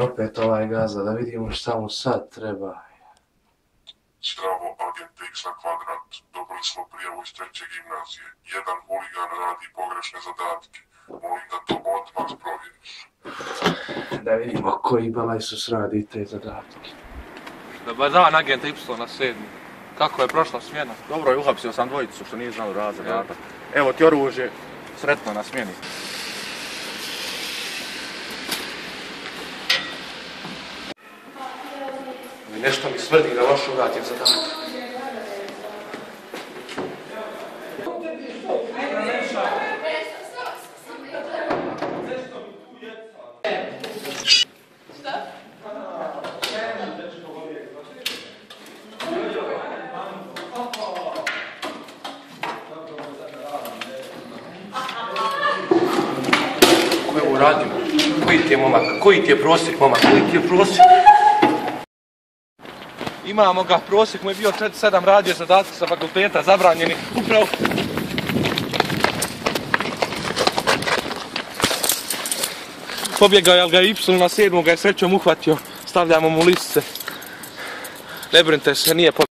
opet ovaj gazda, da vidimo šta mu sad treba. Zdravo, agent X na kvadrat. Dobili smo prijavu iz 3. gimnazije. Jedan huligan radi pogrešne zadatke. Molim da to odmah provjeriš. Da vidimo koji balajsus radi te zadatke. Dobar dan, agent Y na 7. Kako je prošla smjena? Dobro je, uhapsio sam dvojicu što nije znao raditi zadatak. Evo ti oružje, sretno na smjeni. Nešto mi smrdi da loš uradim zadatak. Ko je ovo radio? Koji ti je momak? Koji ti je prosjek, momak? Koji ti je prosjek? Imamo ga, prosjek mu je bio 4-7, radio zadatke sa fakulteta, zabranjeni. Upravo. Pobjegao je, ali ga je Y na 7, ga je srećom uhvatio. Stavljamo mu lisice. Ne brinite se, nije pobjegao.